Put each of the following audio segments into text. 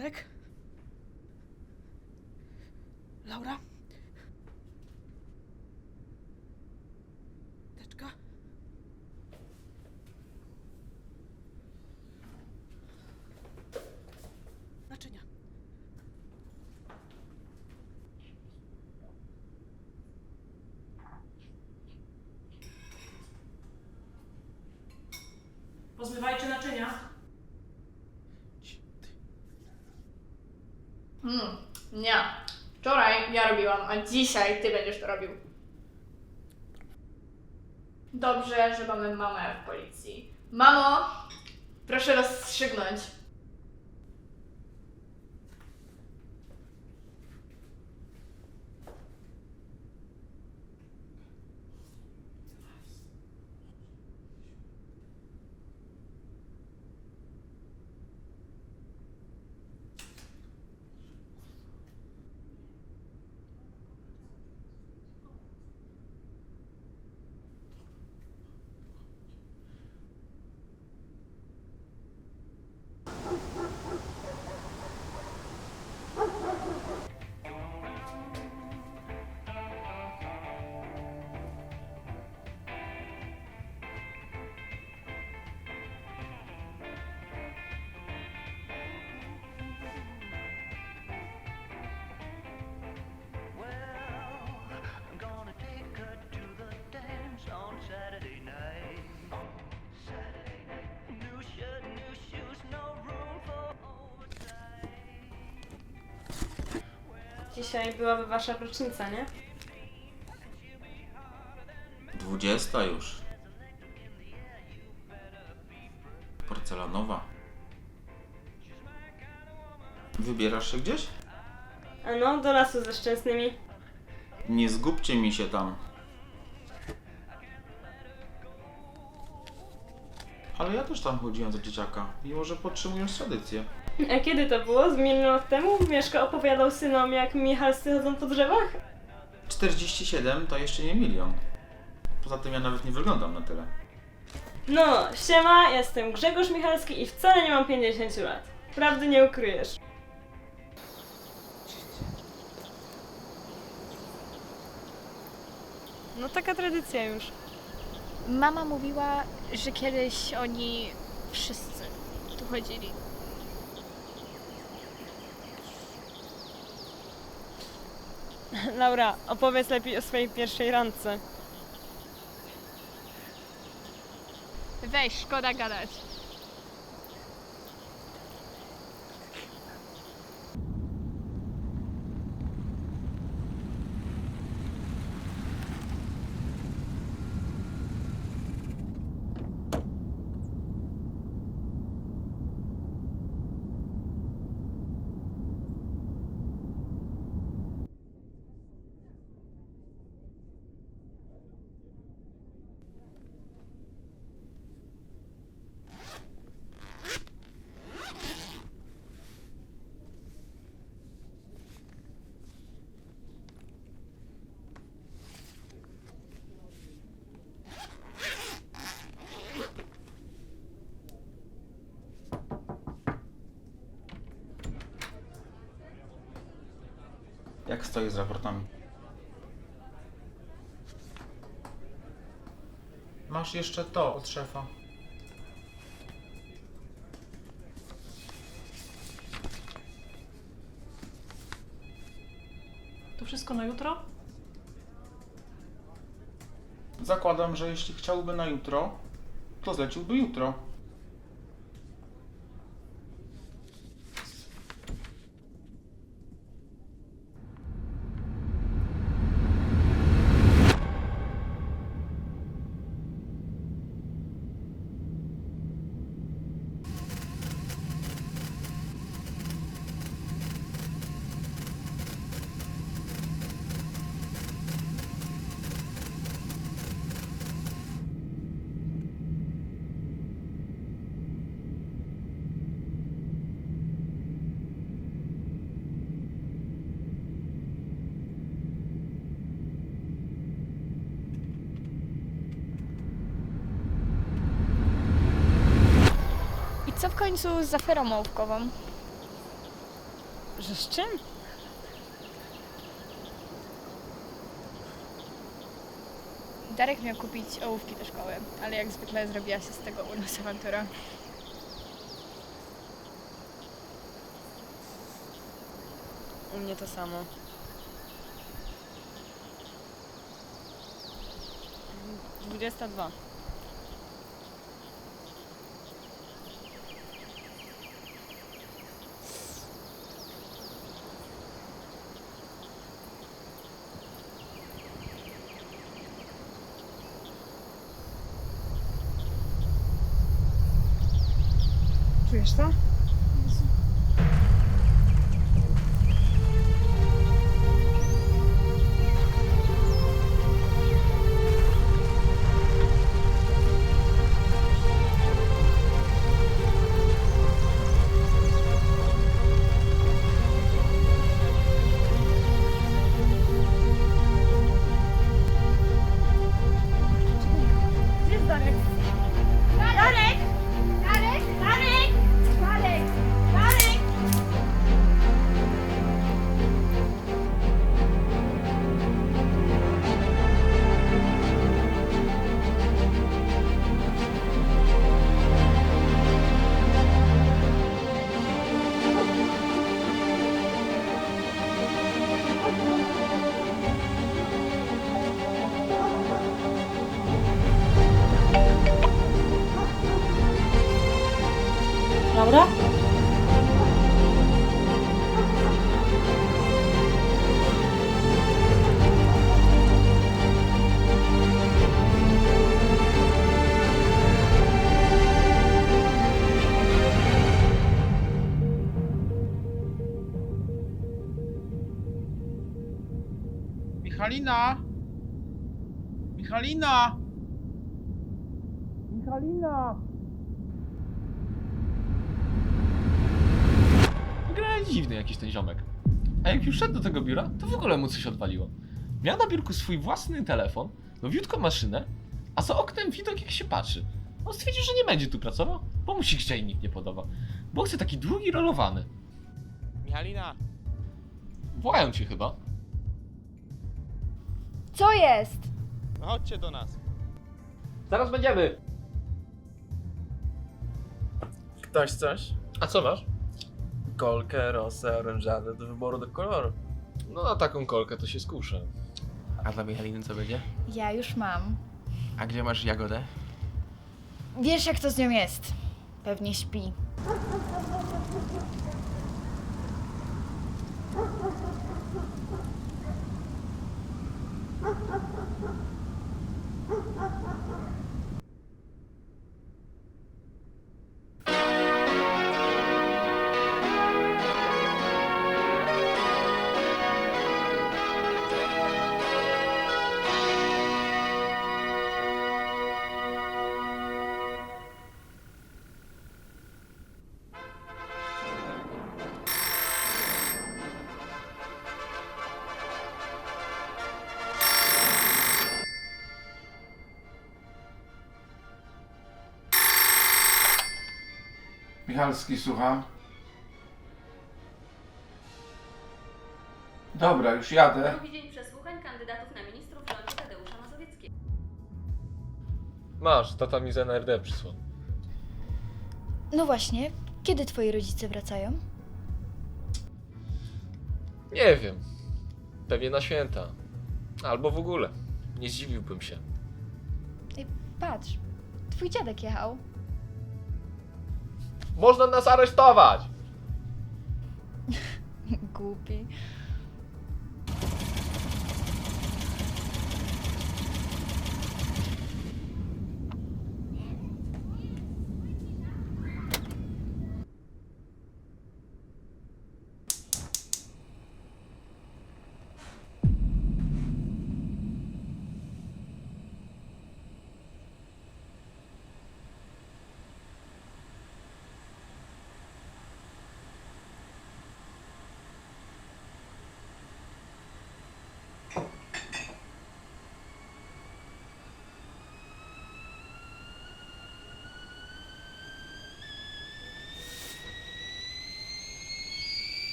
Marek? Laura? Teczka? Naczynia. Pozmywajcie naczynia. Nie. Wczoraj ja robiłam, a dzisiaj ty będziesz to robił. Dobrze, że mamy mamę w policji. Mamo, proszę rozstrzygnąć. Dzisiaj byłaby wasza rocznica, nie? 20 już. Porcelanowa. Wybierasz się gdzieś? A no, do lasu ze Szczęsnymi. Nie zgubcie mi się tam. Ale ja też tam chodziłem za dzieciaka, mimo że podtrzymujesz tradycję. A kiedy to było? Z milion lat temu? Mieszko opowiadał synom, jak michalscy chodzą po drzewach? 47 to jeszcze nie milion. Poza tym ja nawet nie wyglądam na tyle. No, siema, jestem Grzegorz Michalski i wcale nie mam 50 lat. Prawdy nie ukryjesz. No taka tradycja już. Mama mówiła, że kiedyś oni wszyscy tu chodzili. Laura, opowiedz lepiej o swojej pierwszej randce. Weź, szkoda gadać. Jak stoisz z raportami? Masz jeszcze to od szefa. To wszystko na jutro? Zakładam, że jeśli chciałby na jutro, to zleciłby jutro. I co w końcu z aferą ołówkową? Że z czym? Darek miał kupić ołówki do szkoły, ale jak zwykle zrobiła się z tego u nas awantura. U mnie to samo. 22. Czujesz to? Gdzie jest Darek? Darek! Darek! Darek! Darek! Darek! Laura? Michalina! Michalina! Michalina! Generalnie dziwny jakiś ten ziomek. A jak już szedł do tego biura, to w ogóle mu coś odwaliło. Miał na biurku swój własny telefon, nowiutką maszynę, a za oknem widok jak się patrzy. On stwierdził, że nie będzie tu pracował, bo mu się gdzie nikt nie podoba. Bo chce taki długi rolowany. Michalina! Wołają cię chyba. Co jest? No chodźcie do nas. Zaraz będziemy. Ktoś coś? A co masz? Kolkę, rosę, orężadę do wyboru do koloru. No na taką kolkę to się skuszę. A dla Michaliny co będzie? Ja już mam. A gdzie masz Jagodę? Wiesz jak to z nią jest. Pewnie śpi. Michalski, słucham. Dobra, już jadę. Drugi dzień przesłuchań kandydatów na ministrów w rządzie Tadeusza Mazowieckiego. Masz, tata mi z NRD przysłał. No właśnie, kiedy twoi rodzice wracają? Nie wiem. Pewnie na święta. Albo w ogóle. Nie zdziwiłbym się. Ej, patrz, twój dziadek jechał. Można nas aresztować! Głupi.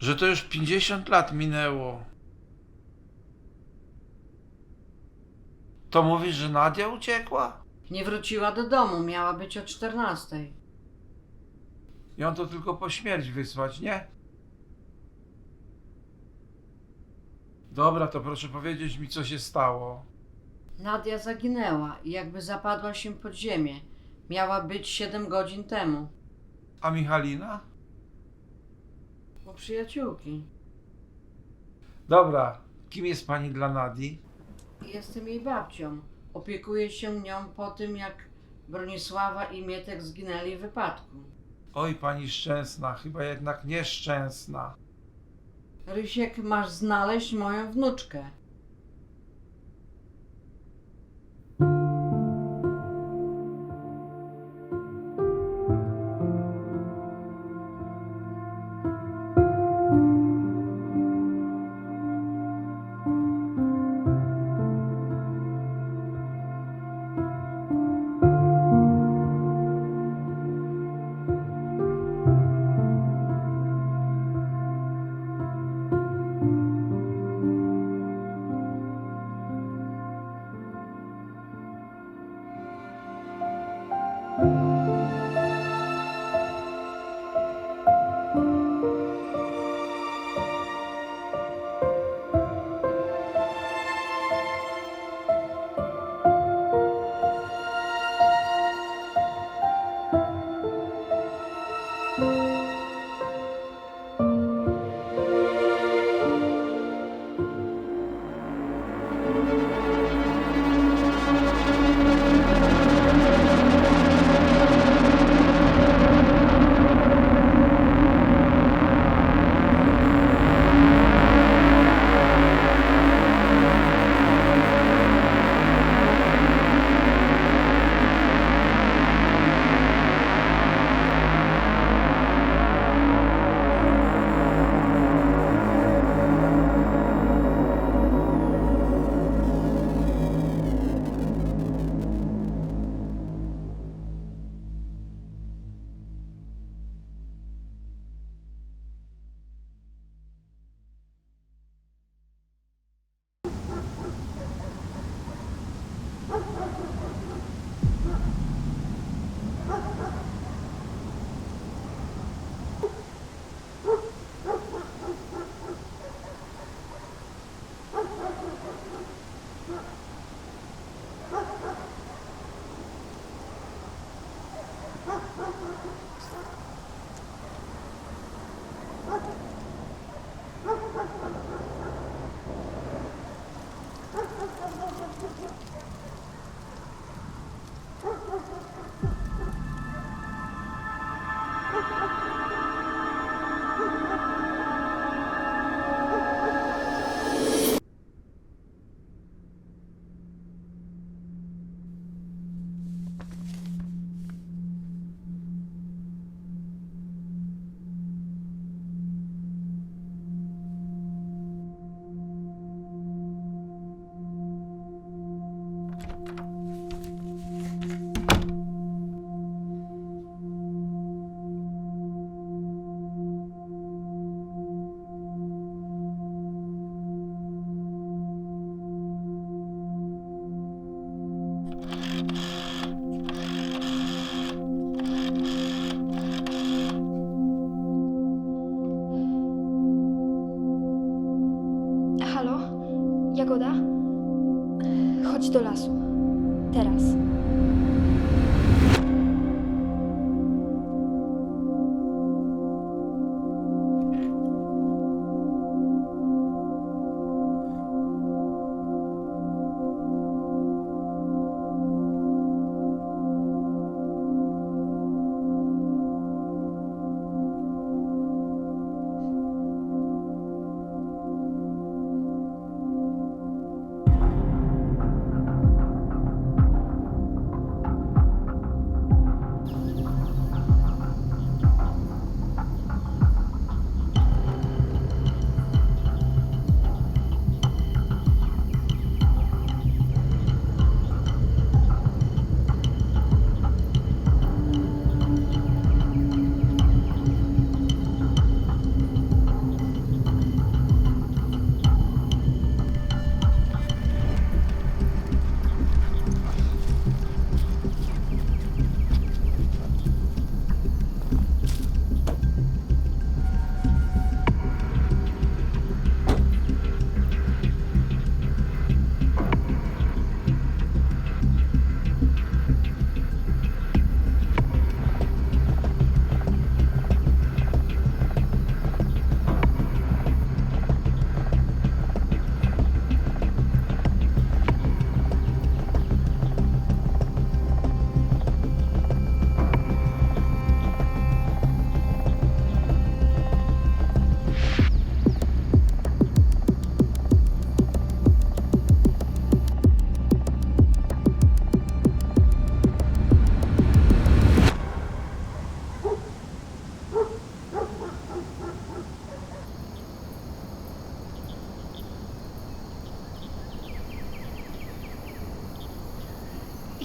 że to już 50 lat minęło. To mówisz, że Nadia uciekła? Nie wróciła do domu, miała być o 14. Ją to tylko po śmierć wysłać, nie? Dobra, to proszę powiedzieć mi, co się stało. Nadia zaginęła i jakby zapadła się pod ziemię. Miała być 7 godzin temu. A Michalina? U przyjaciółki. Dobra, kim jest pani dla Nadii? Jestem jej babcią. Opiekuję się nią po tym, jak Bronisława i Mietek zginęli w wypadku. Oj, pani szczęsna, chyba jednak nieszczęsna. Rysiek, masz znaleźć moją wnuczkę. Halo? Jagoda? Chodź do lasu. Teraz.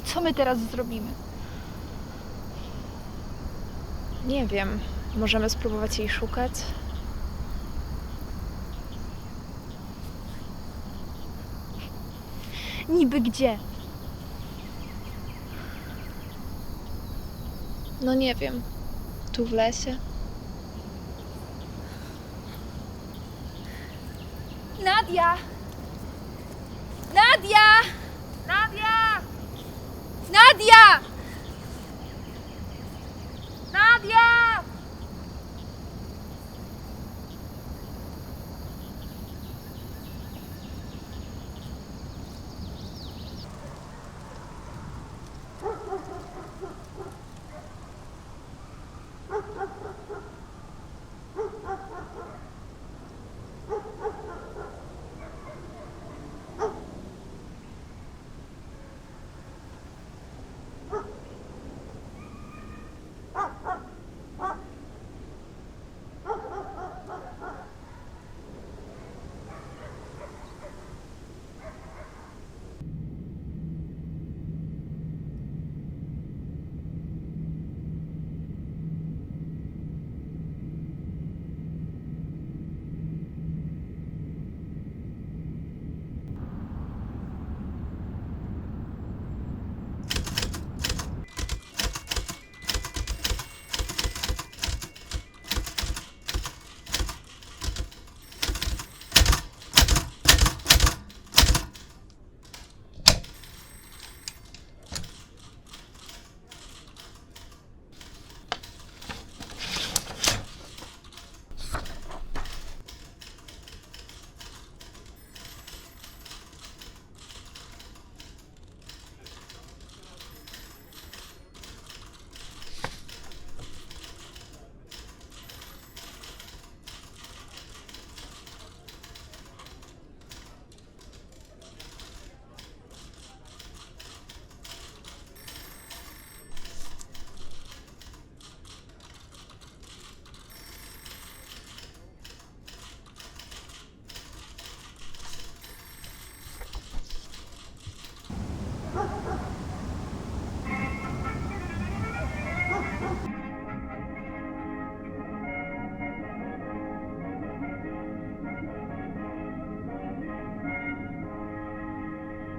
I co my teraz zrobimy? Nie wiem. Możemy spróbować jej szukać? Niby gdzie? No nie wiem. Tu w lesie? Nadia! Nadia! Nadia! Nadia! Nadia!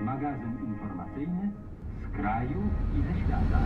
Magazyn informacyjny z kraju i ze świata.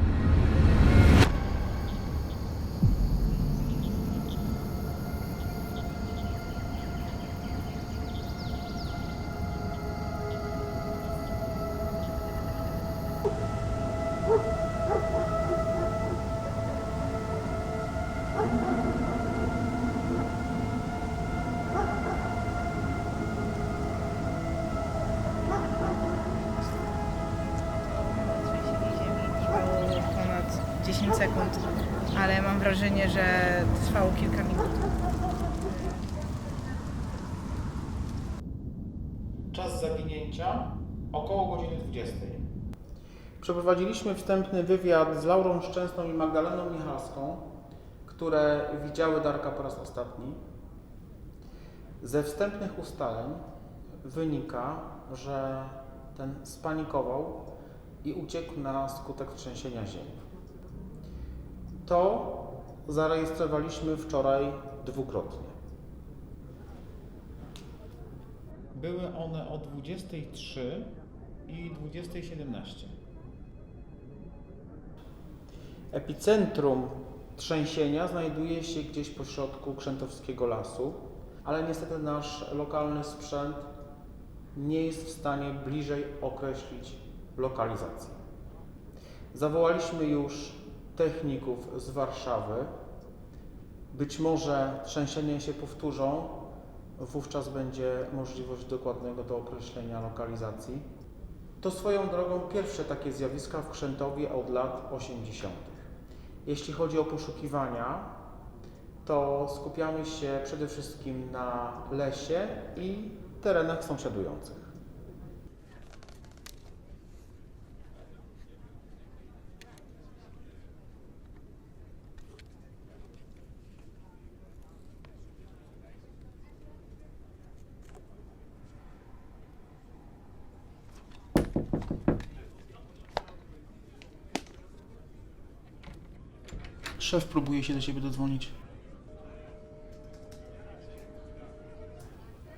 Ponad 10 sekund, ale mam wrażenie, że trwało kilka minut. Czas zaginięcia około godziny 20. Przeprowadziliśmy wstępny wywiad z Laurą Szczęsną i Magdaleną Michalską, które widziały Darka po raz ostatni. Ze wstępnych ustaleń wynika, że ten spanikował i uciekł na skutek trzęsienia ziemi. To zarejestrowaliśmy wczoraj dwukrotnie. Były one o 23:00 i 20:17. Epicentrum trzęsienia znajduje się gdzieś pośrodku Krzętowskiego Lasu, ale niestety nasz lokalny sprzęt nie jest w stanie bliżej określić lokalizacji. Zawołaliśmy już techników z Warszawy. Być może trzęsienia się powtórzą, wówczas będzie możliwość dokładnego dookreślenia lokalizacji. To swoją drogą pierwsze takie zjawiska w Krzętowie od lat 80. Jeśli chodzi o poszukiwania, to skupiamy się przede wszystkim na lesie i terenach sąsiadujących. Szef próbuje się do ciebie dodzwonić.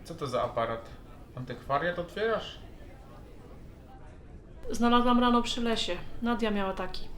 Co to za aparat? Antykwariat otwierasz? Znalazłam rano przy lesie. Nadia miała taki.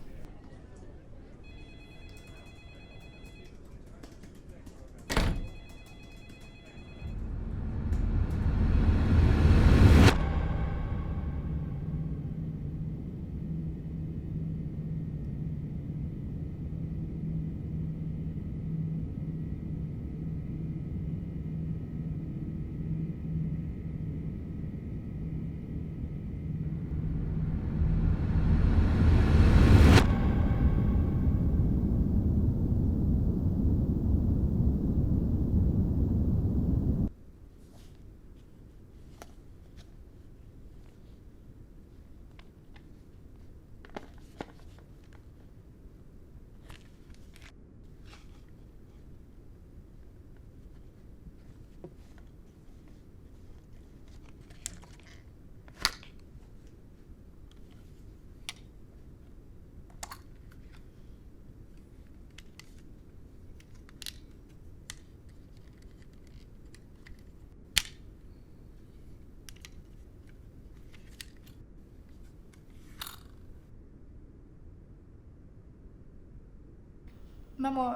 Mamo,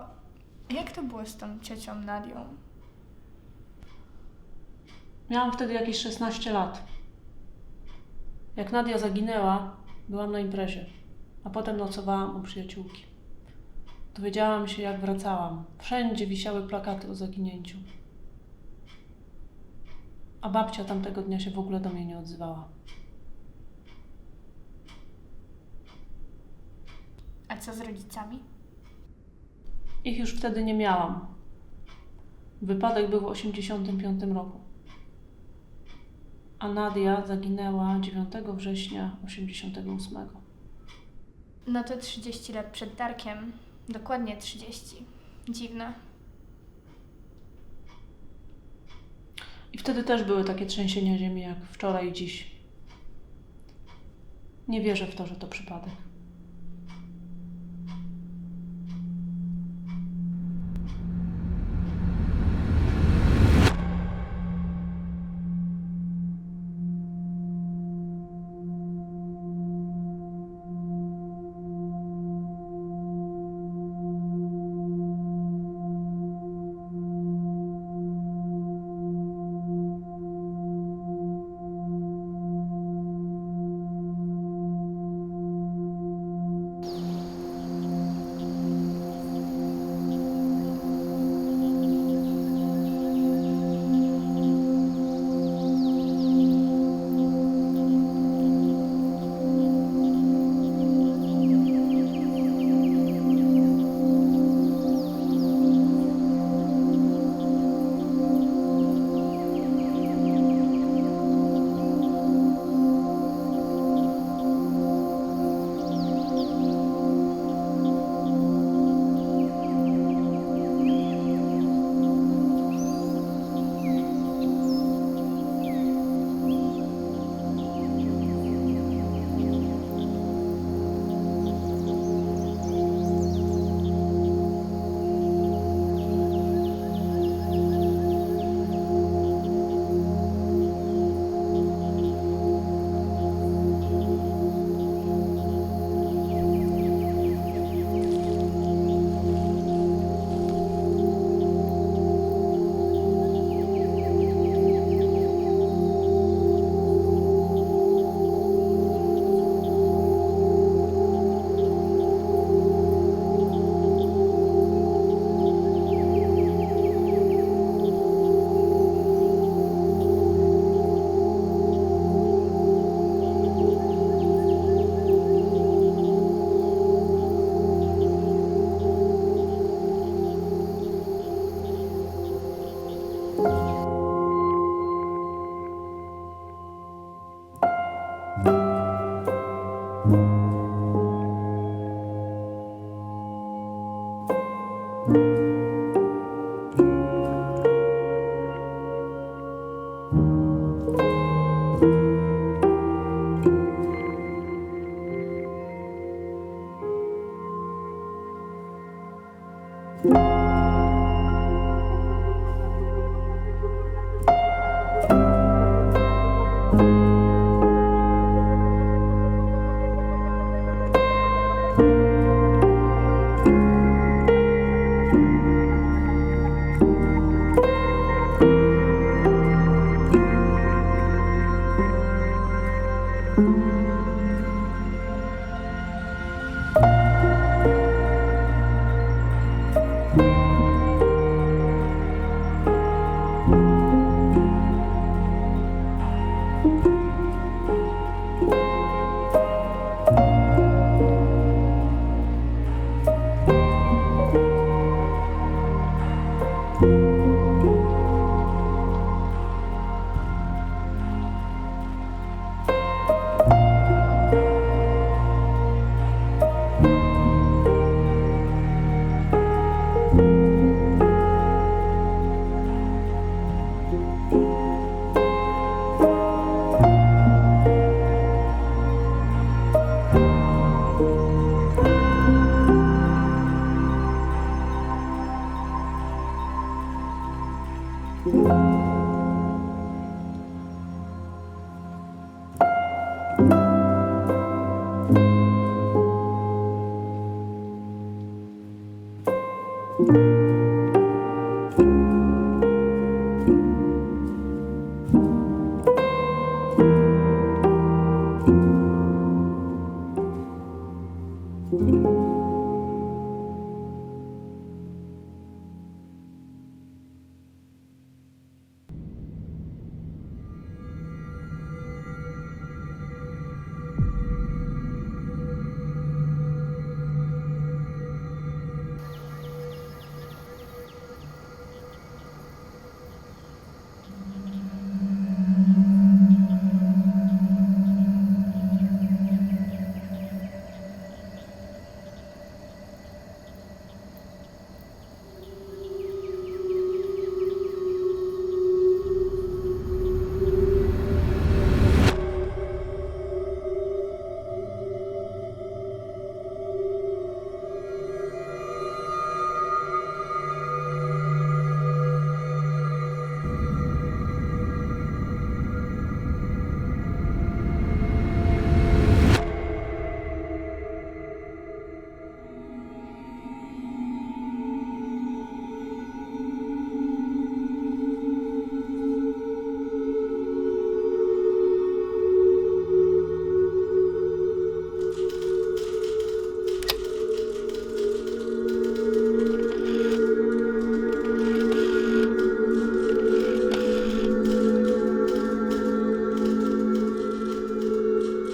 jak to było z tą ciocią Nadią? Miałam wtedy jakieś 16 lat. Jak Nadia zaginęła, byłam na imprezie, a potem nocowałam u przyjaciółki. Dowiedziałam się, jak wracałam. Wszędzie wisiały plakaty o zaginięciu. A babcia tamtego dnia się w ogóle do mnie nie odzywała. A co z rodzicami? Ich już wtedy nie miałam. Wypadek był w 1985 roku. A Nadia zaginęła 9 września 1988. No to 30 lat przed Darkiem. Dokładnie 30. Dziwne. I wtedy też były takie trzęsienia ziemi jak wczoraj i dziś. Nie wierzę w to, że to przypadek.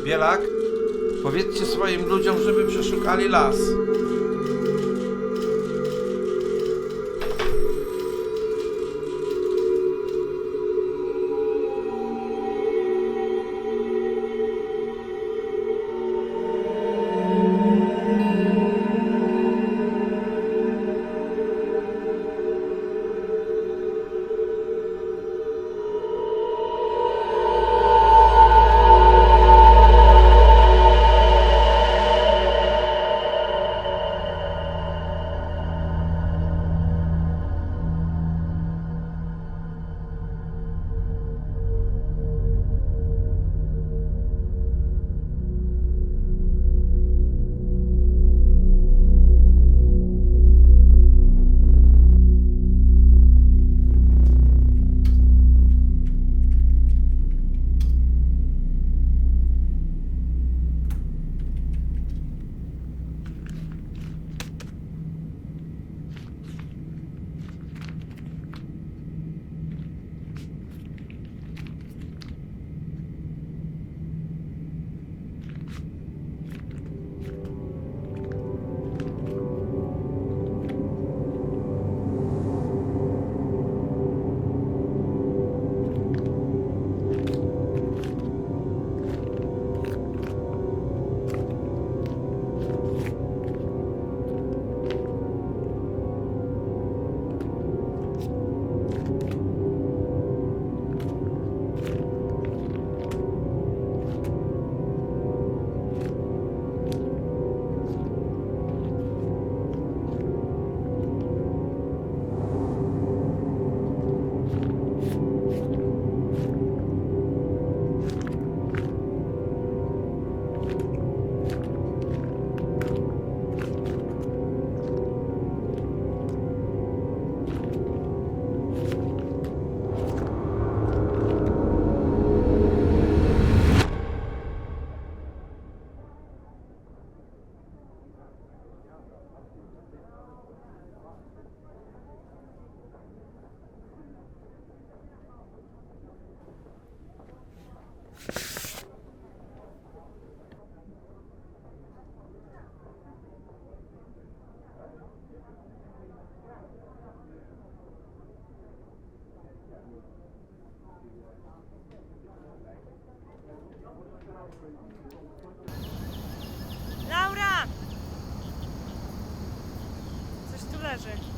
Bielak, powiedzcie swoim ludziom, żeby przeszukali las. zależy.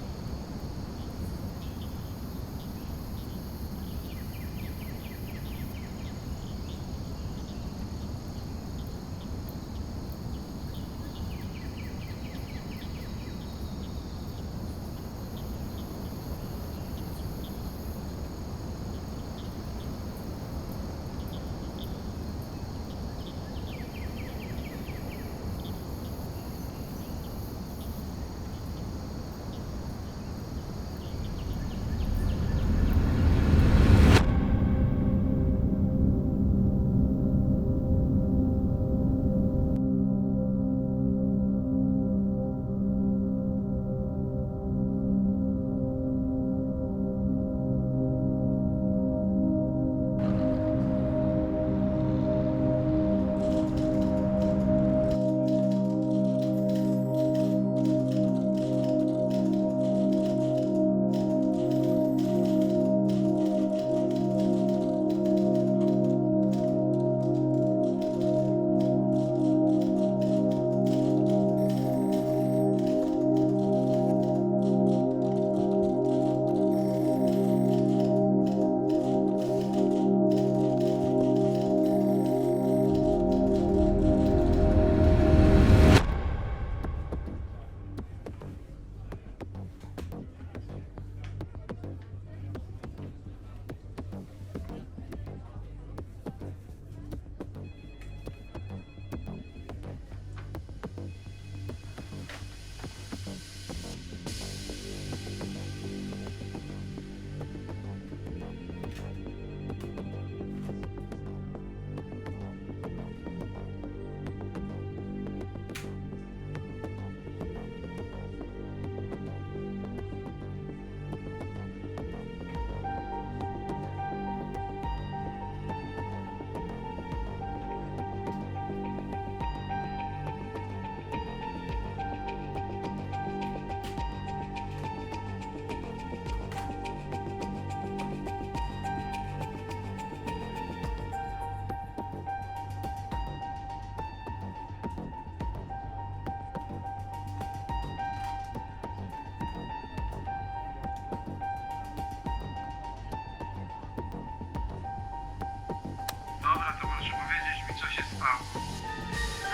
Dobra, to proszę powiedzieć mi, co się stało.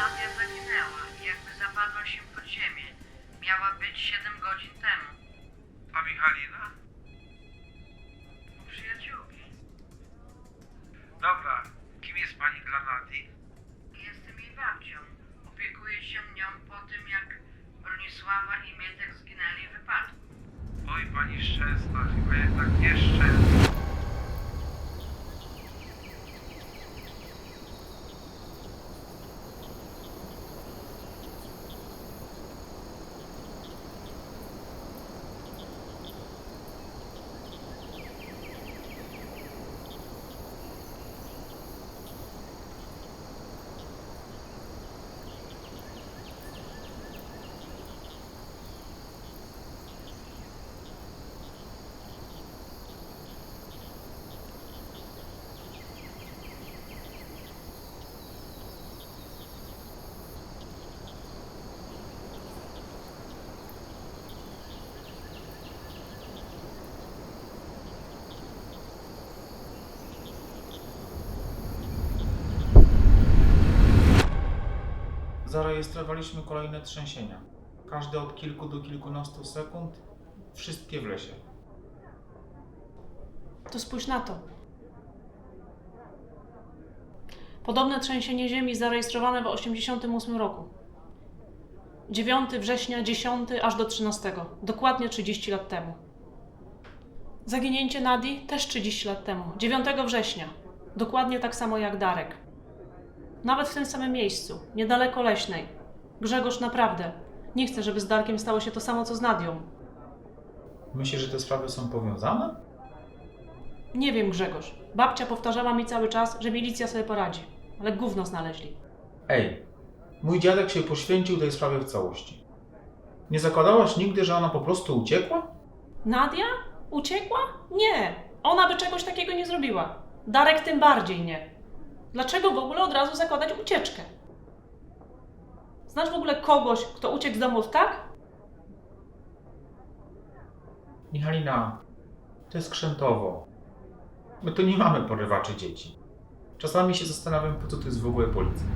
Nadia zaginęła i jakby zapadła się pod ziemię. Miała być 7 godzin temu. A Michalina? U przyjaciółki. Dobra, kim jest pani dla Nadii? Jestem jej babcią. Opiekuję się nią po tym, jak Bronisława i Mietek zginęli w wypadku. Oj, pani szczęsna, chyba jednak nieszczęsna. Zarejestrowaliśmy kolejne trzęsienia. Każde od kilku do kilkunastu sekund, wszystkie w lesie. To spójrz na to. Podobne trzęsienie ziemi zarejestrowane w 1988 roku. 9 września, 10 aż do 13. Dokładnie 30 lat temu. Zaginięcie Nadii też 30 lat temu. 9 września. Dokładnie tak samo jak Darek. Nawet w tym samym miejscu, niedaleko Leśnej. Grzegorz naprawdę nie chce, żeby z Darkiem stało się to samo, co z Nadią. Myślisz, że te sprawy są powiązane? Nie wiem, Grzegorz. Babcia powtarzała mi cały czas, że milicja sobie poradzi. Ale gówno znaleźli. Ej, mój dziadek się poświęcił tej sprawie w całości. Nie zakładałaś nigdy, że ona po prostu uciekła? Nadia? Uciekła? Nie. Ona by czegoś takiego nie zrobiła. Darek tym bardziej nie. Dlaczego w ogóle od razu zakładać ucieczkę? Znasz w ogóle kogoś, kto uciekł z domu tak? Michalina, to jest Krzętowo. My tu nie mamy porywaczy dzieci. Czasami się zastanawiam, po co tu jest w ogóle policja.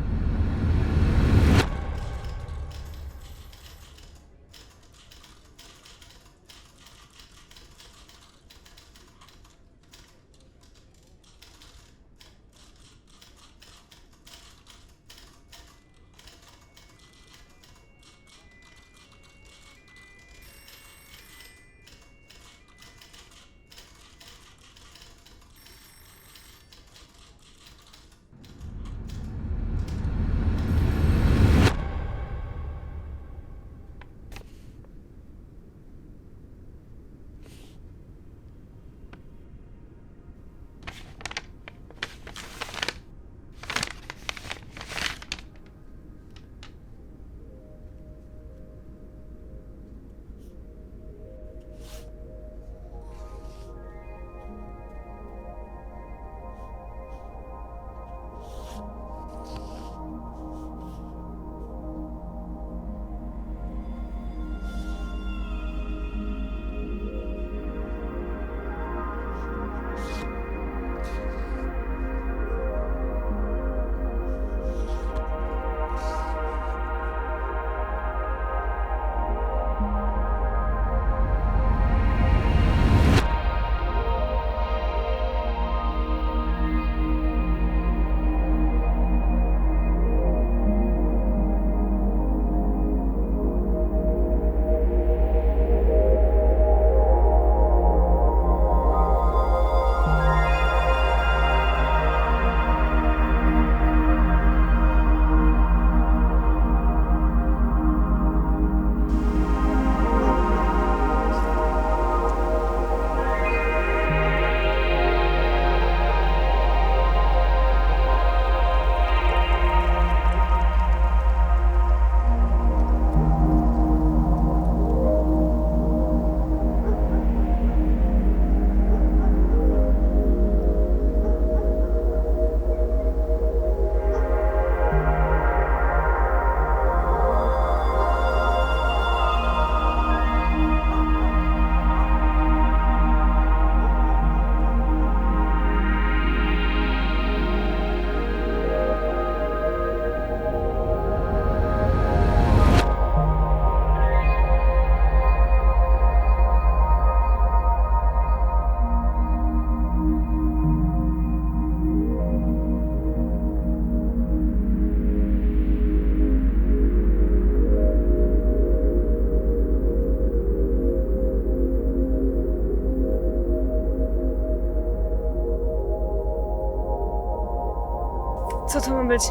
Co to ma być?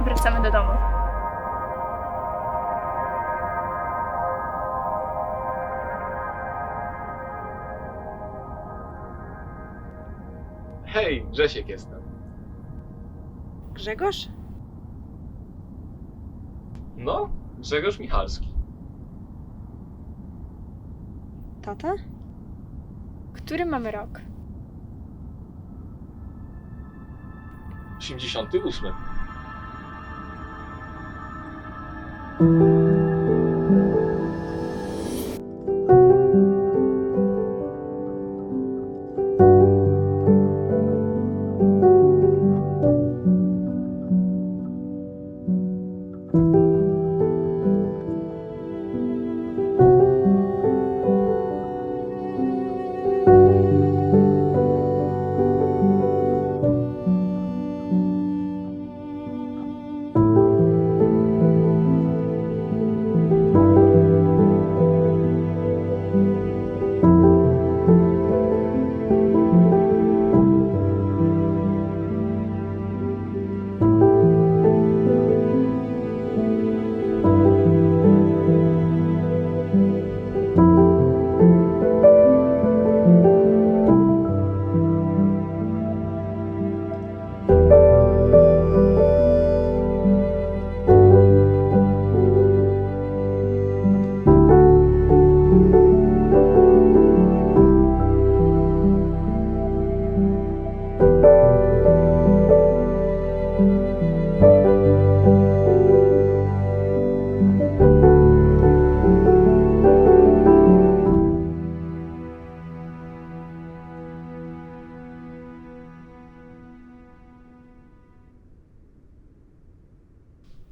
Wracamy do domu. Hej, Grzesiek jestem. Grzegorz? No, Grzegorz Michalski. Tata? Który mamy rok? 88.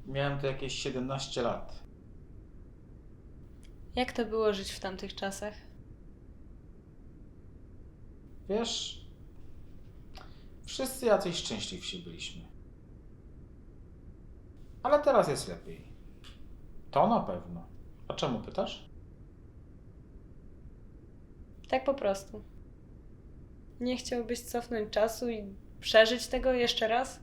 Miałem to jakieś 17 lat. Jak to było żyć w tamtych czasach? Wiesz, wszyscy jacyś szczęśliwsi byliśmy. Ale teraz jest lepiej. To na pewno. A czemu pytasz? Tak po prostu. Nie chciałbyś cofnąć czasu i przeżyć tego jeszcze raz?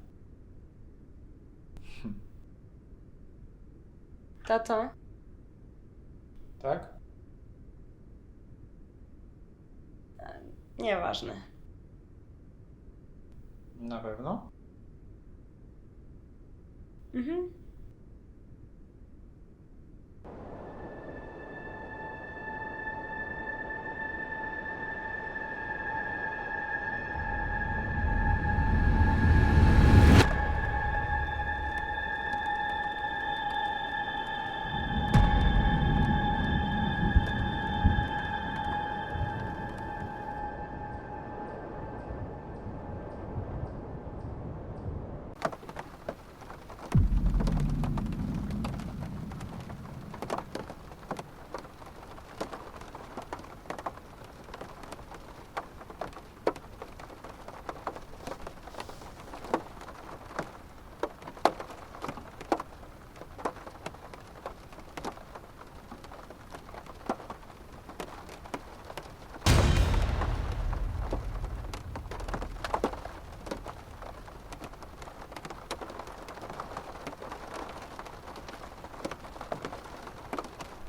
Tato, Tak? nieważne. Na pewno? Mhm.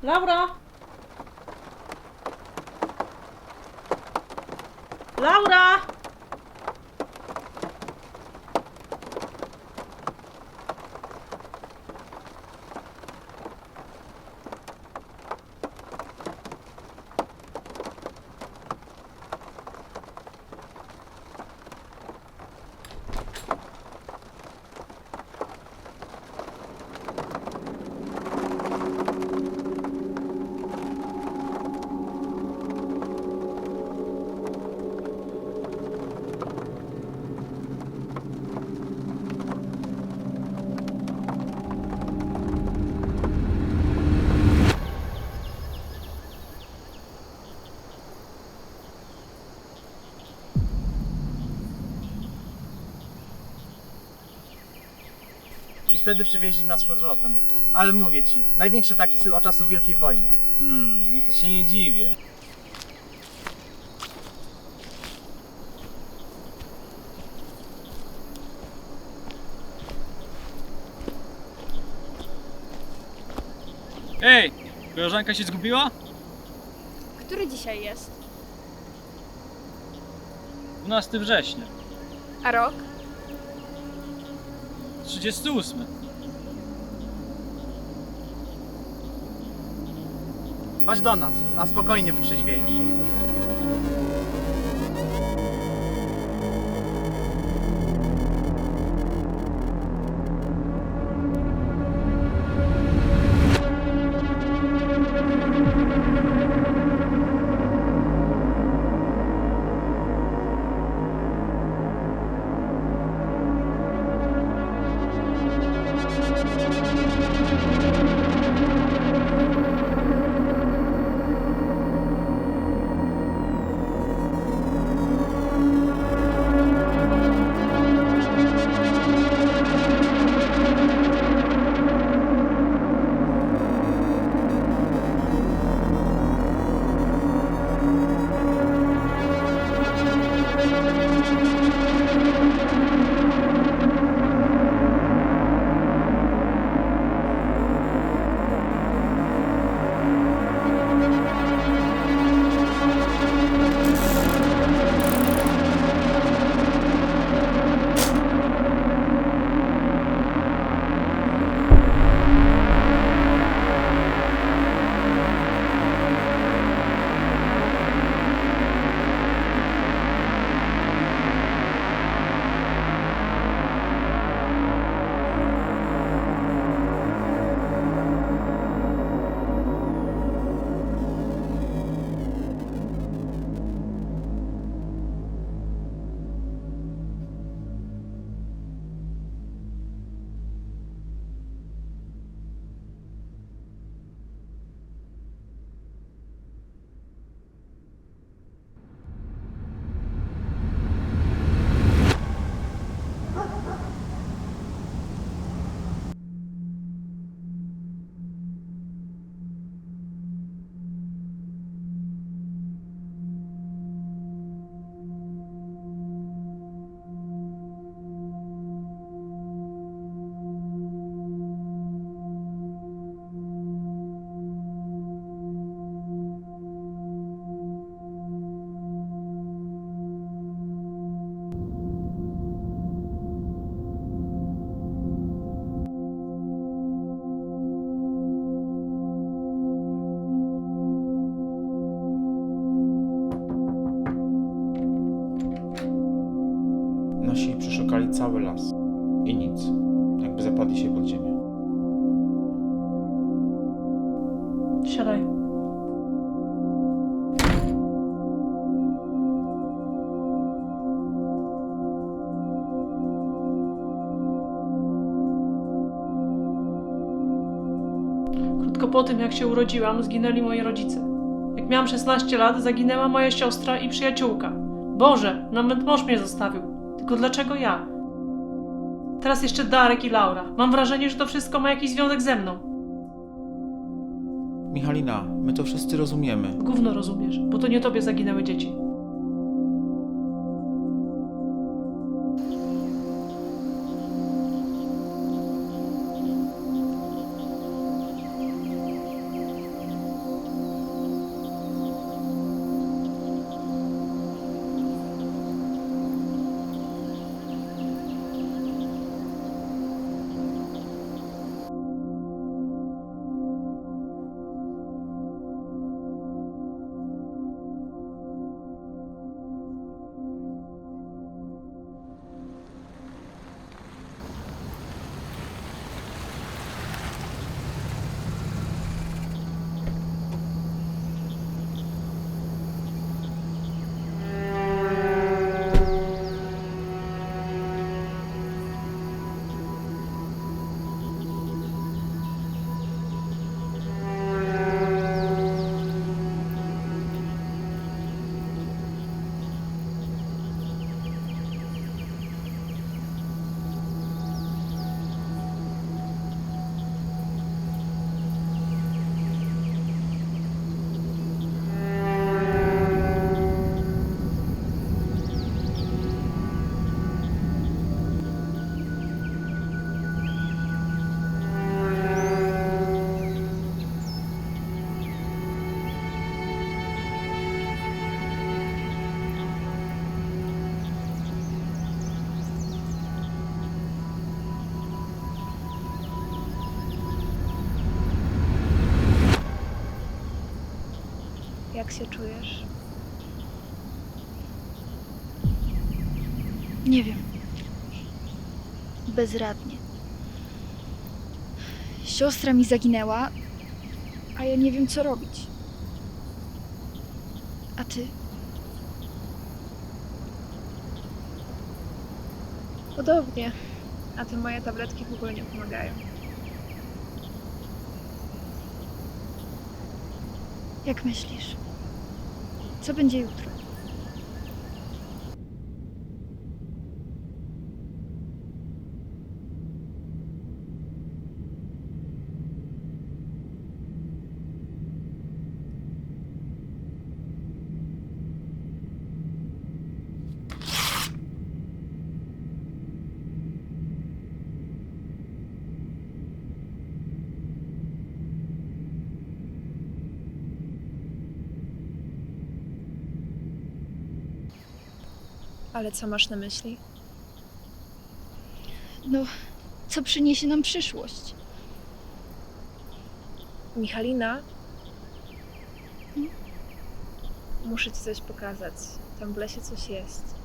Laura! Laura! I wtedy przywieźli nas z powrotem. Ale mówię ci, największy taki sył od czasów Wielkiej Wojny. No to się nie dziwię. Ej! Koleżanka się zgubiła? Który dzisiaj jest? 12 września. A rok? 38. Chodź do nas, na spokojnie wytrzeźwiejesz. cały las. I nic. Jakby zapadli się pod ziemię. Siadaj. Krótko po tym, jak się urodziłam, zginęli moi rodzice. Jak miałam 16 lat, zaginęła moja siostra i przyjaciółka. Boże, nawet mąż mnie zostawił. Tylko dlaczego ja? Teraz jeszcze Darek i Laura. Mam wrażenie, że to wszystko ma jakiś związek ze mną. Michalina, my to wszyscy rozumiemy. Gówno rozumiesz, bo to nie tobie zaginęły dzieci. Jak się czujesz? Nie wiem. Bezradnie. Siostra mi zaginęła, a ja nie wiem, co robić. A ty? Podobnie. A te moje tabletki w ogóle nie pomagają. Jak myślisz? Co będzie jutro? Ale co masz na myśli? No, co przyniesie nam przyszłość? Michalina? Muszę ci coś pokazać. Tam w lesie coś jest.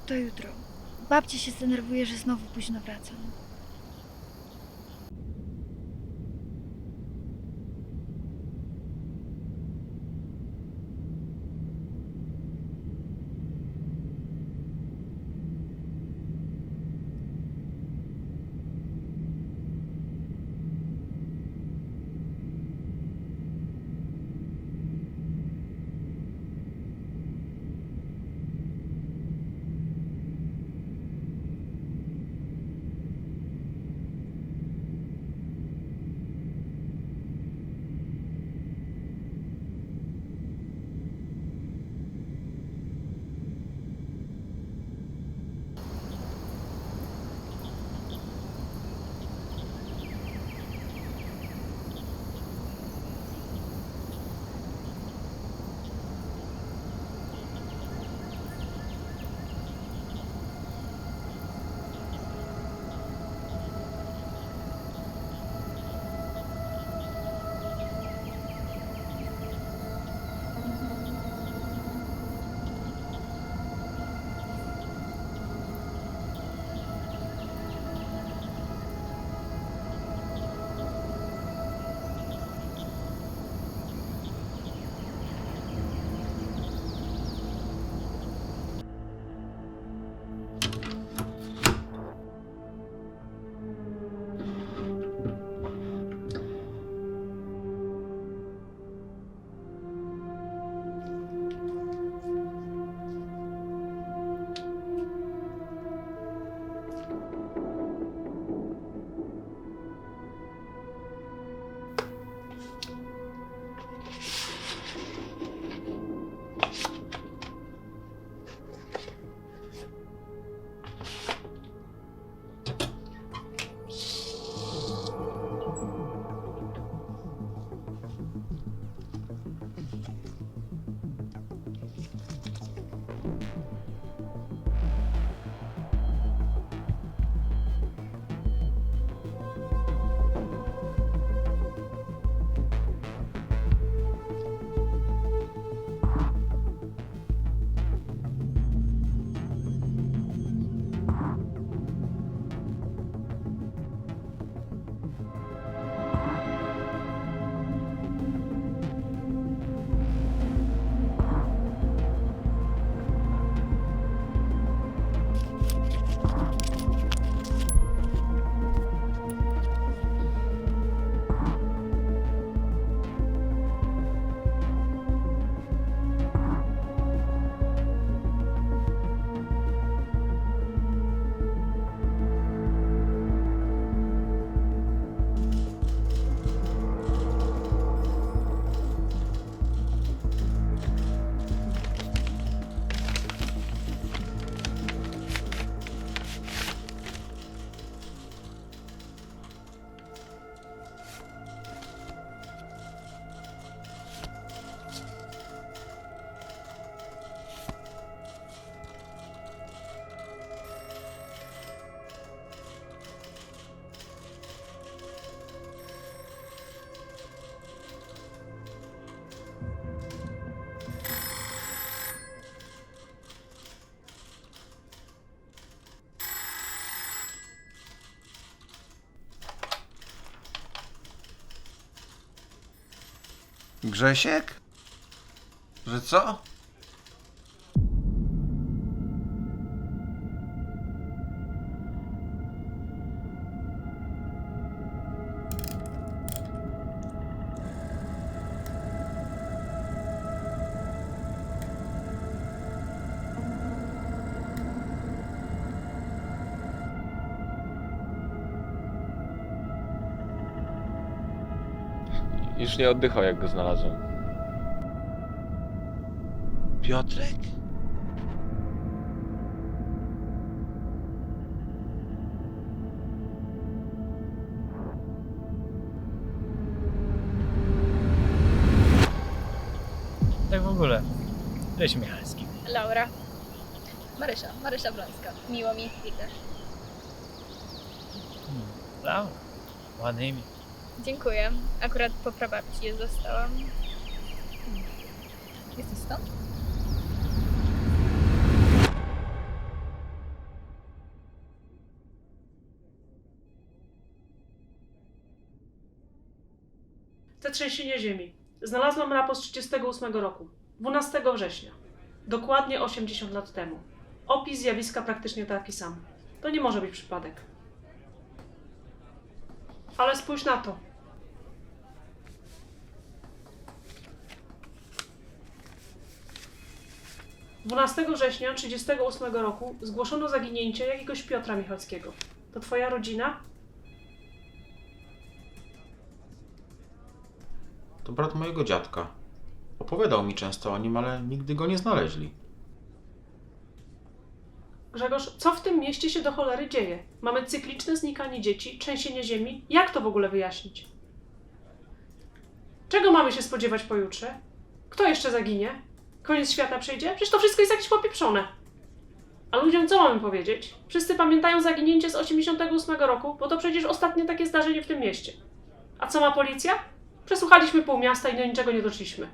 To jutro. Babcia się zdenerwuje, że znowu późno wracam. Grzesiek? Że co? Już nie oddychał, jak go znalazłem. Piotrek? Tak w ogóle. Cześć Michalski. Laura. Marysia Bląska. Miło mi, witaj. Laura. Ładne imię. Dziękuję. Akurat po prababci je zostałam. Jesteś stąd? Te trzęsienie ziemi. Znalazłam raport z 1938 roku. 12 września. Dokładnie 80 lat temu. Opis zjawiska praktycznie taki sam. To nie może być przypadek. Ale spójrz na to. Dwunastego września 1938 roku zgłoszono zaginięcie jakiegoś Piotra Michalskiego. To twoja rodzina? To brat mojego dziadka. Opowiadał mi często o nim, ale nigdy go nie znaleźli. Grzegorz, co w tym mieście się do cholery dzieje? Mamy cykliczne znikanie dzieci, trzęsienie ziemi. Jak to w ogóle wyjaśnić? Czego mamy się spodziewać pojutrze? Kto jeszcze zaginie? Koniec świata przyjdzie? Przecież to wszystko jest jakieś popieprzone. A ludziom co mamy powiedzieć? Wszyscy pamiętają zaginięcie z 88 roku, bo to przecież ostatnie takie zdarzenie w tym mieście. A co ma policja? Przesłuchaliśmy pół miasta i do niczego nie doszliśmy.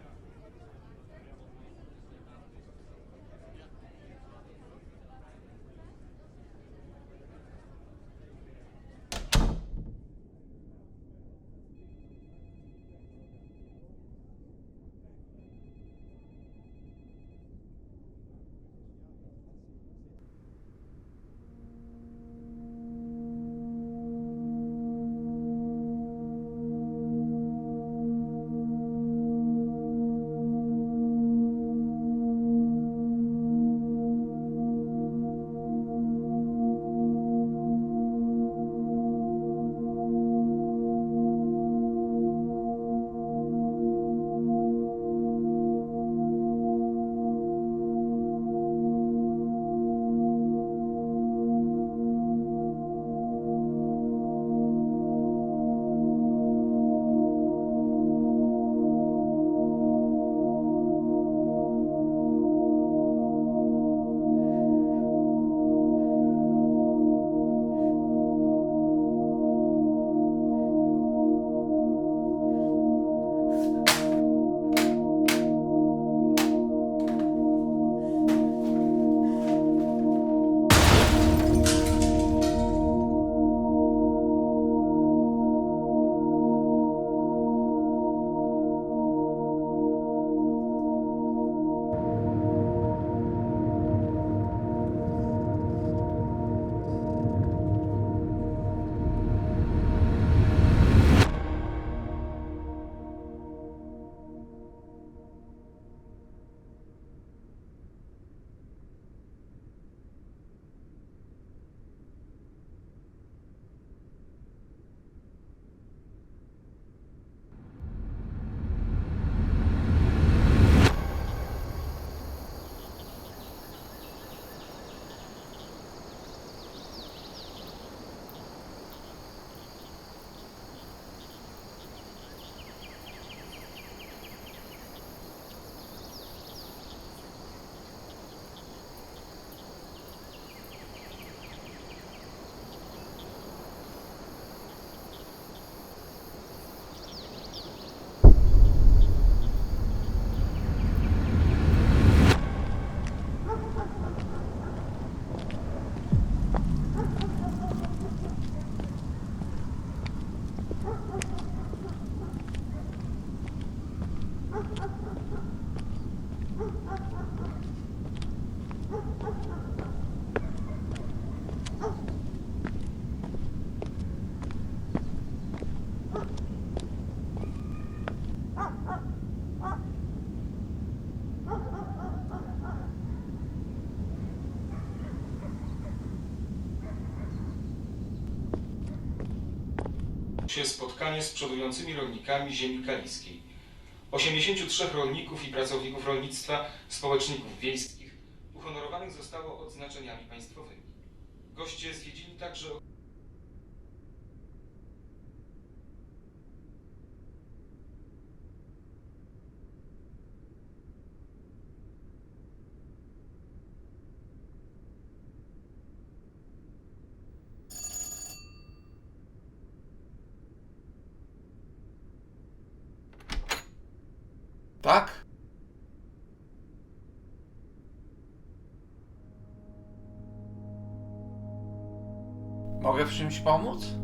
się spotkanie z przodującymi rolnikami ziemi kaliskiej. 83 rolników i pracowników rolnictwa, społeczników wiejskich uhonorowanych zostało odznaczeniami państwowymi. Goście zwiedzili także Tak? Mogę w czymś pomóc?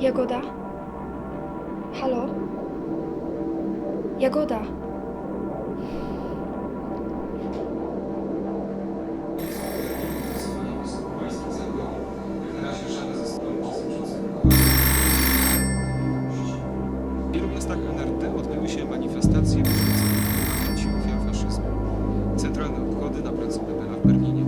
Jagoda? Halo? Jagoda? W wielu miastach NRD odbyły się manifestacje poświęcone pamięci ofiar faszyzmu. Centralne obchody na placu Bebela w Berlinie.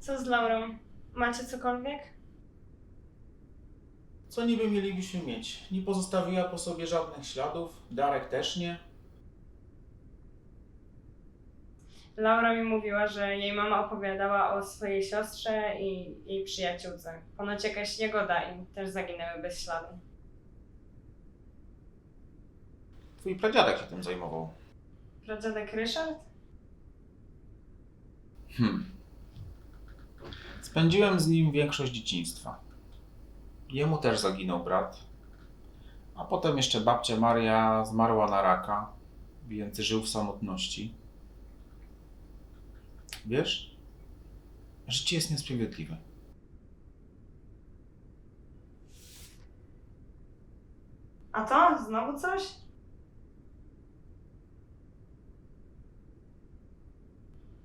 Co z Laurą? Macie cokolwiek? Co niby mielibyśmy mieć? Nie pozostawiła po sobie żadnych śladów, Darek też nie. Laura mi mówiła, że jej mama opowiadała o swojej siostrze i jej przyjaciółce. Ponoć jakaś niegoda i też zaginęły bez śladu. Twój pradziadek się tym zajmował. Pradziadek Ryszard? Spędziłem z nim większość dzieciństwa. Jemu też zaginął brat. A potem jeszcze babcia Maria zmarła na raka, więc żył w samotności. Wiesz? Życie jest niesprawiedliwe. A to? Znowu coś?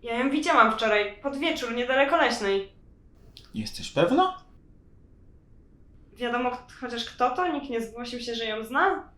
Ja ją widziałam wczoraj, pod wieczór, niedaleko Leśnej. Jesteś pewna? Wiadomo chociaż kto to? Nikt nie zgłosił się, że ją zna?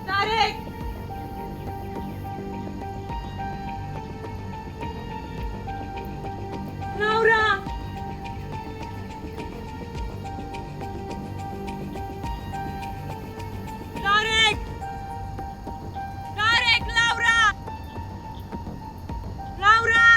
Darek! Laura! Darek! Darek, Laura! Laura!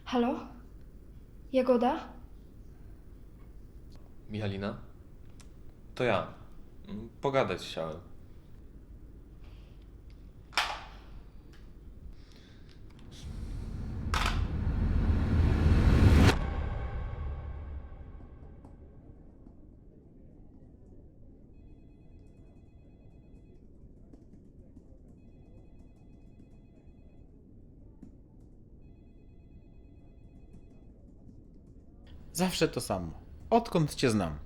Halo? Jagoda? Michalina? To ja. Pogadać chciałem. Zawsze to samo. Odkąd cię znam.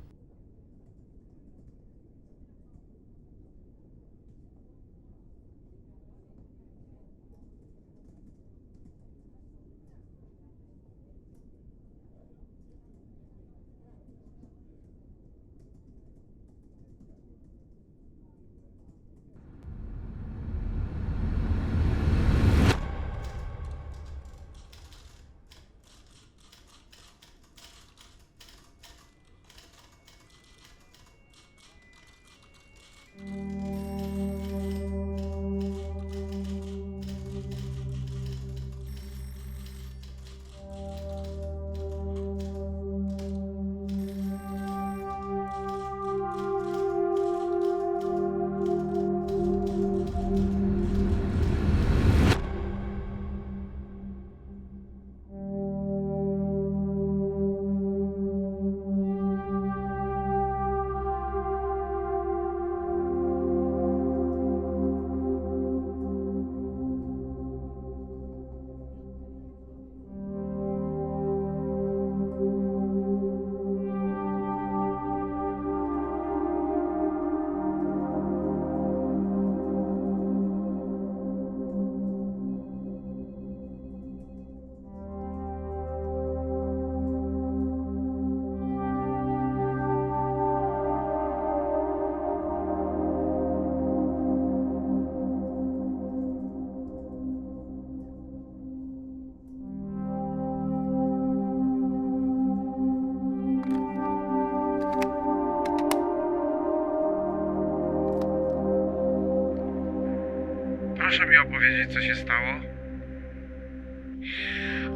Proszę mi opowiedzieć, co się stało?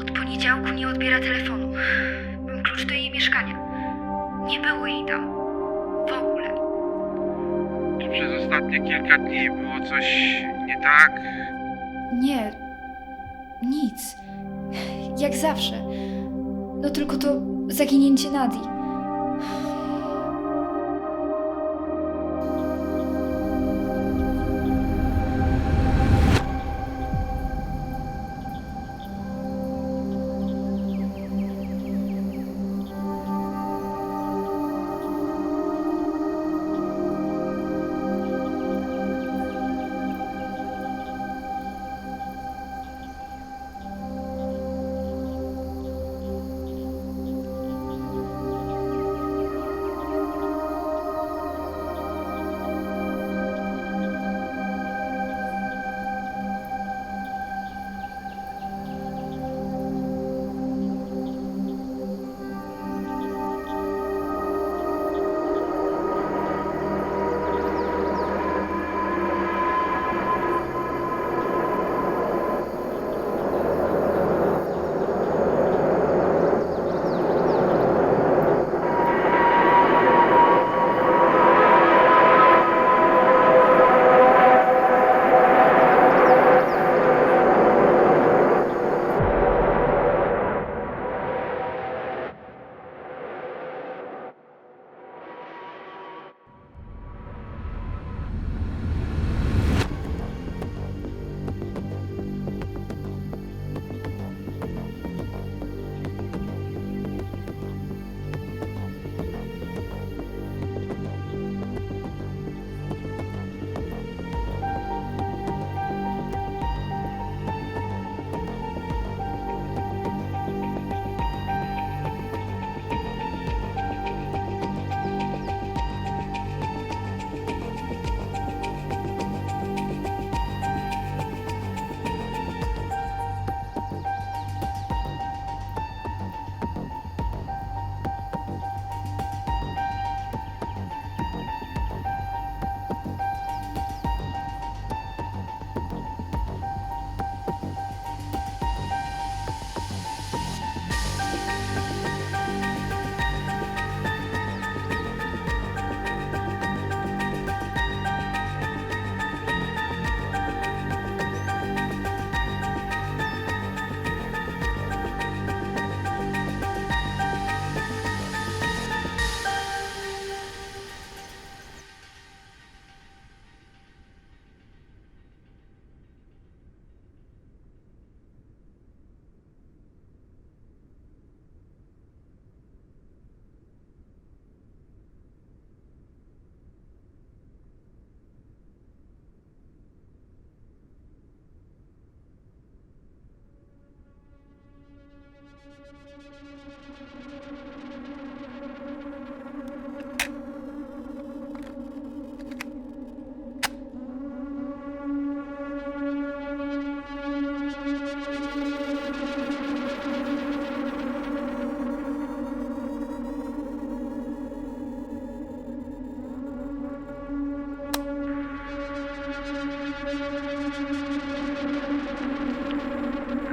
Od poniedziałku nie odbiera telefonu. Mam klucz do jej mieszkania. Nie było jej tam. W ogóle. Czy przez ostatnie kilka dni było coś nie tak? Nie. Nic. Jak zawsze. No tylko to zaginięcie Nadii.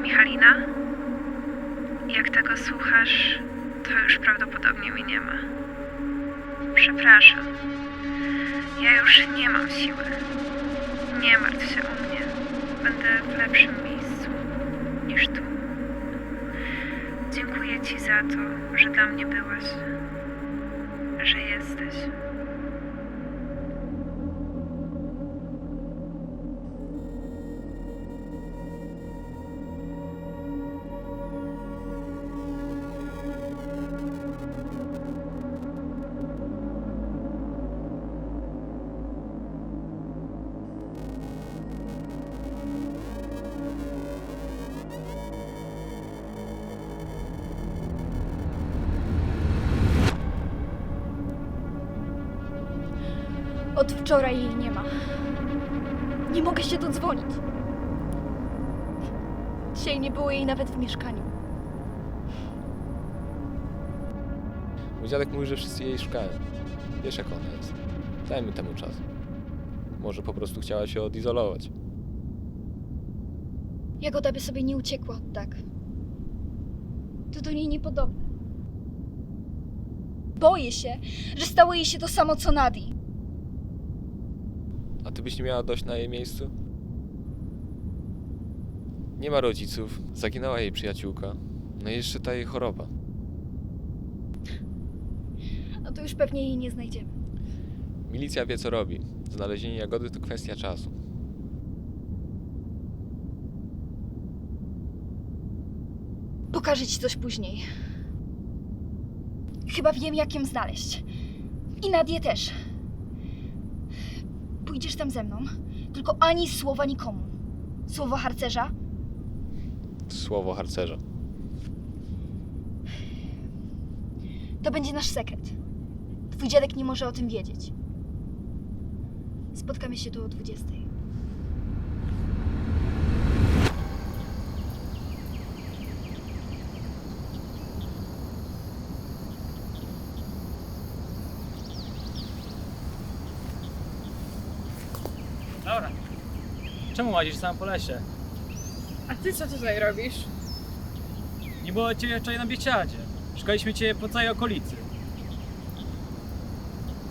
Michalina? Jak tego słuchasz, to już prawdopodobnie mnie nie ma. Przepraszam. Ja już nie mam siły. Nie martw się o mnie. Będę w lepszym miejscu niż tu. Dziękuję Ci za to, że dla mnie byłaś. Że jesteś. Od wczoraj jej nie ma. Nie mogę się dodzwonić. Dzisiaj nie było jej nawet w mieszkaniu. Mój dziadek mówi, że wszyscy jej szukają. Wiesz, jak ona jest. Dajmy temu czas. Może po prostu chciała się odizolować. Jagoda by sobie nie uciekła od tak. To do niej niepodobne. Boję się, że stało jej się to samo co Nadii. A ty byś nie miała dość na jej miejscu? Nie ma rodziców, zaginęła jej przyjaciółka. No i jeszcze ta jej choroba. No to już pewnie jej nie znajdziemy. Milicja wie co robi. Znalezienie Jagody to kwestia czasu. Pokażę ci coś później. Chyba wiem, jak ją znaleźć. I Nadię też. Pójdziesz tam ze mną, tylko ani słowa nikomu. Słowo harcerza? Słowo harcerza. To będzie nasz sekret. Twój dziadek nie może o tym wiedzieć. Spotkamy się tu o 20. Laura, czemu łazisz sam po lesie? A ty co tutaj robisz? Nie było ciebie wczoraj na biesiadzie. Szukaliśmy cię po całej okolicy.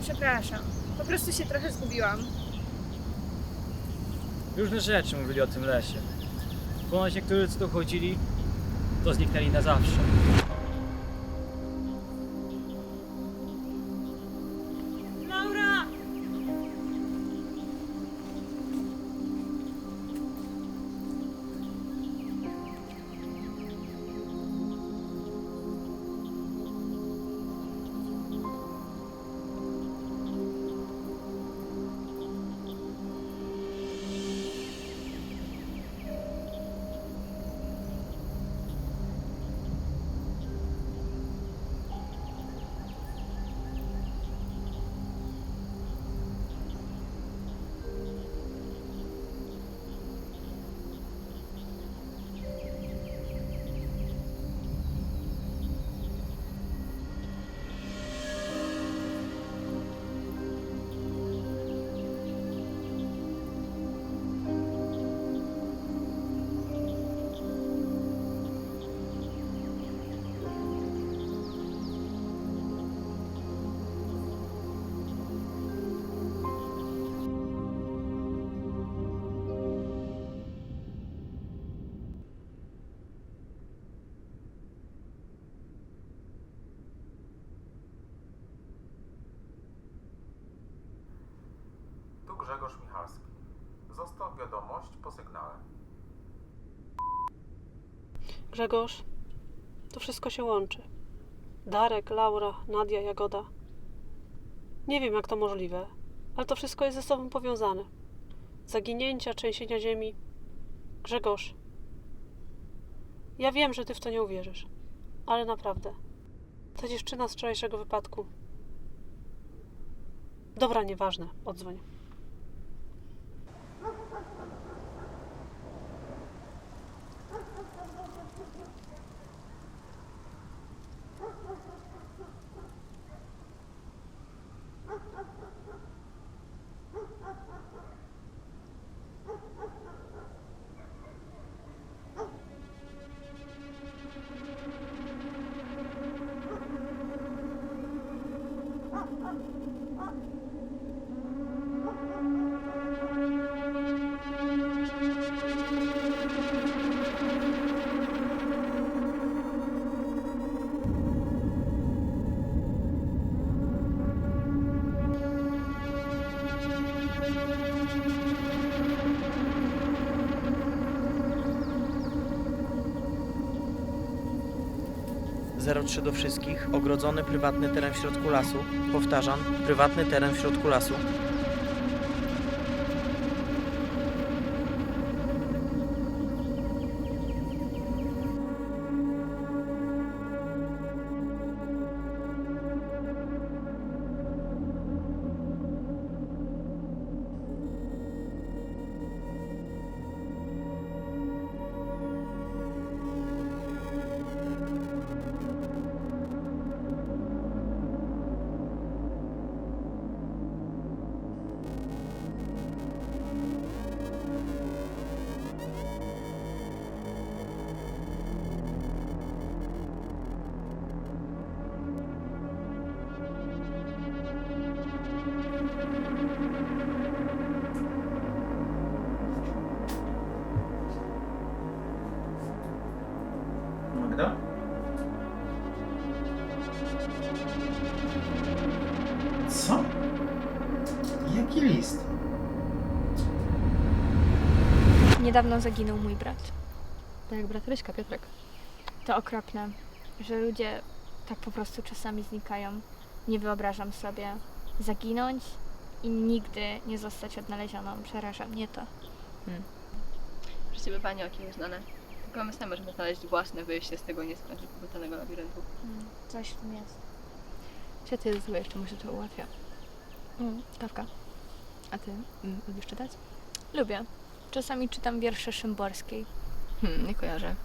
Przepraszam, po prostu się trochę zgubiłam. Różne rzeczy mówili o tym lesie. Ponoć niektórzy, co tu chodzili, to zniknęli na zawsze. Laura! Tu Grzegorz Michalski. Zostaw wiadomość po sygnale. Grzegorz, to wszystko się łączy. Darek, Laura, Nadia, Jagoda. Nie wiem, jak to możliwe, ale to wszystko jest ze sobą powiązane. Zaginięcia, trzęsienia ziemi. Grzegorz, ja wiem, że ty w to nie uwierzysz, ale naprawdę. Ta dziewczyna z wczorajszego wypadku. Dobra, nieważne, odzwoń. Trzy do wszystkich. Ogrodzony prywatny teren w środku lasu. Powtarzam, prywatny teren w środku lasu. Magda? Co? Jaki list? Niedawno zaginął mój brat. Tak jak brat Ryśka, Piotrek. To okropne, że ludzie tak po prostu czasami znikają. Nie wyobrażam sobie zaginąć i nigdy nie zostać odnalezioną. Przeraża mnie to. Życie bywa nie o kim znane. Tylko my sami możemy znaleźć własne wyjście z tego nieskończenie popętanego labiryntu. Coś w tym jest. Świat jest zły, jeszcze może to ułatwia. Kawka. A ty lubisz czytać? Lubię. Czasami czytam wiersze Szymborskiej. Nie kojarzę.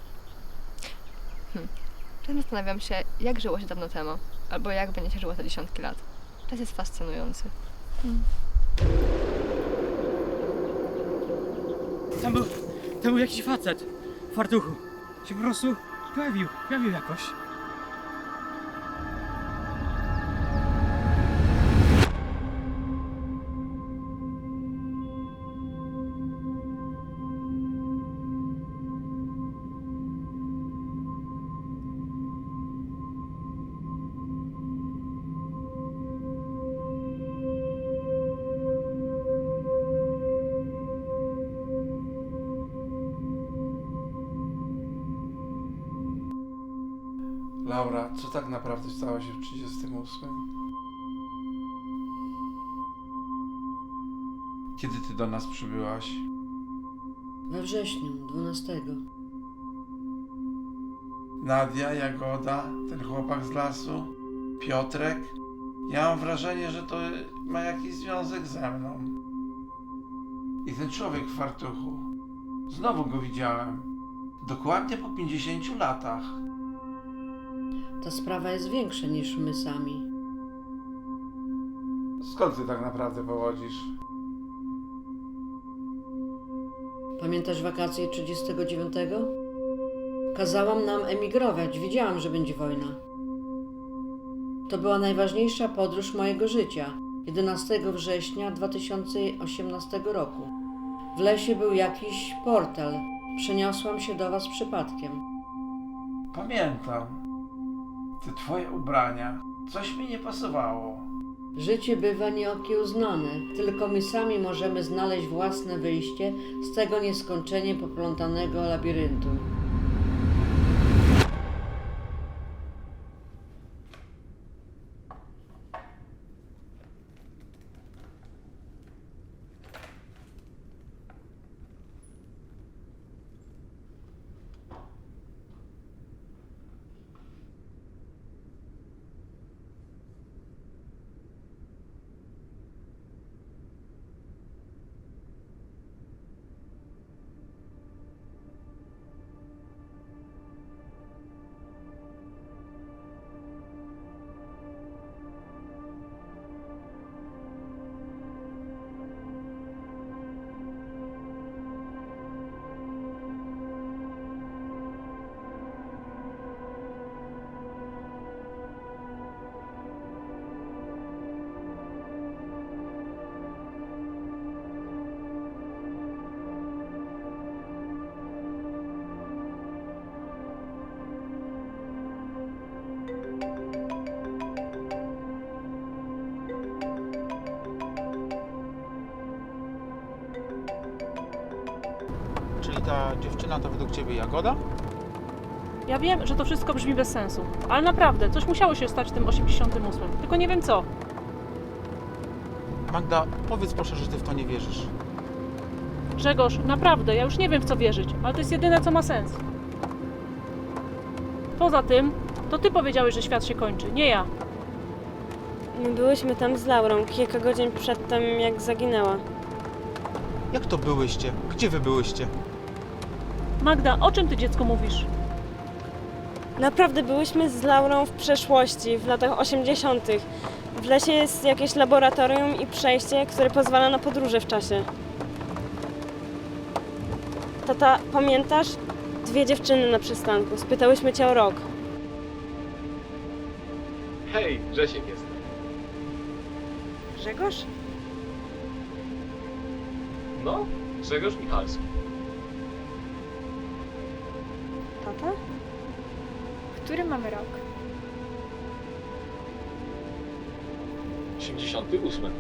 Czasem zastanawiam się, jak żyło się dawno temu, albo jak będzie się żyło za dziesiątki lat. Czas jest fascynujący. Tam był jakiś facet w fartuchu. Się po prostu pojawił jakoś. Laura, co tak naprawdę stało się w 38? Kiedy ty do nas przybyłaś? We wrześniu, 12. Nadia, Jagoda, ten chłopak z lasu, Piotrek. Ja mam wrażenie, że to ma jakiś związek ze mną. I ten człowiek w fartuchu. Znowu go widziałem. Dokładnie po 50 latach. Ta sprawa jest większa niż my sami. Skąd ty tak naprawdę pochodzisz? Pamiętasz wakacje 39? Kazałam nam emigrować, wiedziałam, że będzie wojna. To była najważniejsza podróż mojego życia. 11 września 2018 roku. W lesie był jakiś portal. Przeniosłam się do was przypadkiem. Pamiętam. Te twoje ubrania. Coś mi nie pasowało. Życie bywa nieokiełznane, tylko my sami możemy znaleźć własne wyjście z tego nieskończenie poplątanego labiryntu. Czyli ta dziewczyna to według ciebie Jagoda? Ja wiem, że to wszystko brzmi bez sensu, ale naprawdę, coś musiało się stać w tym 88, tylko nie wiem co. Magda, powiedz proszę, że ty w to nie wierzysz. Grzegorz, naprawdę, ja już nie wiem w co wierzyć, ale to jest jedyne co ma sens. Poza tym, to ty powiedziałeś, że świat się kończy, nie ja. My byłyśmy tam z Laurą kilka godzin przed tym, jak zaginęła. Jak to byłyście? Gdzie wy byłyście? Magda, o czym ty dziecko mówisz? Naprawdę byłyśmy z Laurą w przeszłości, w latach 80. W lesie jest jakieś laboratorium i przejście, które pozwala na podróże w czasie. Tata, pamiętasz? 2 dziewczyny na przystanku. Spytałyśmy cię o rok. Hej, Grzesiek jest. Grzegorz? No, Grzegorz Michalski. Tata? Który mamy rok? 88.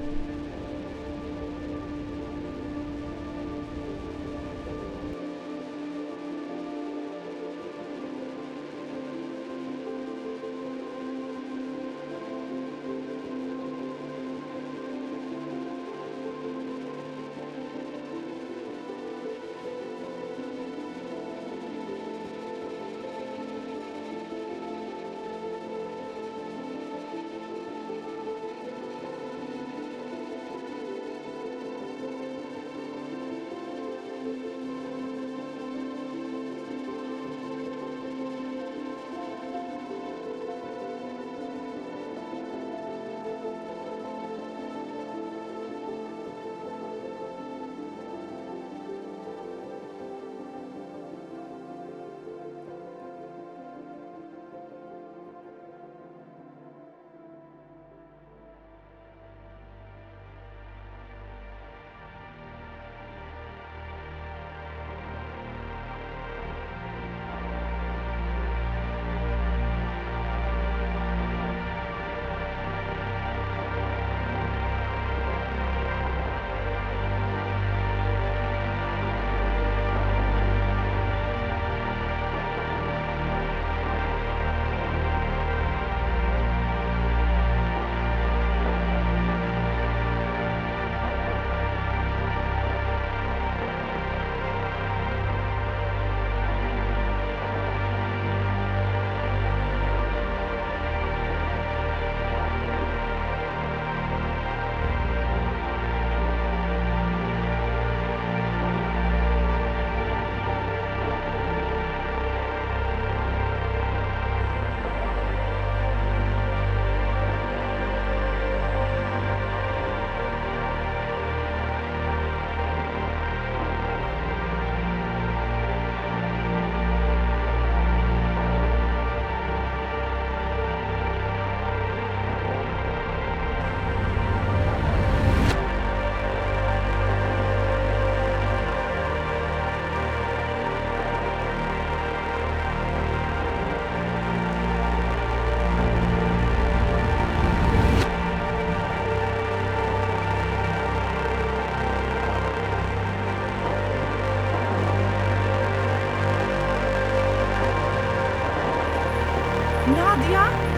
Nadia?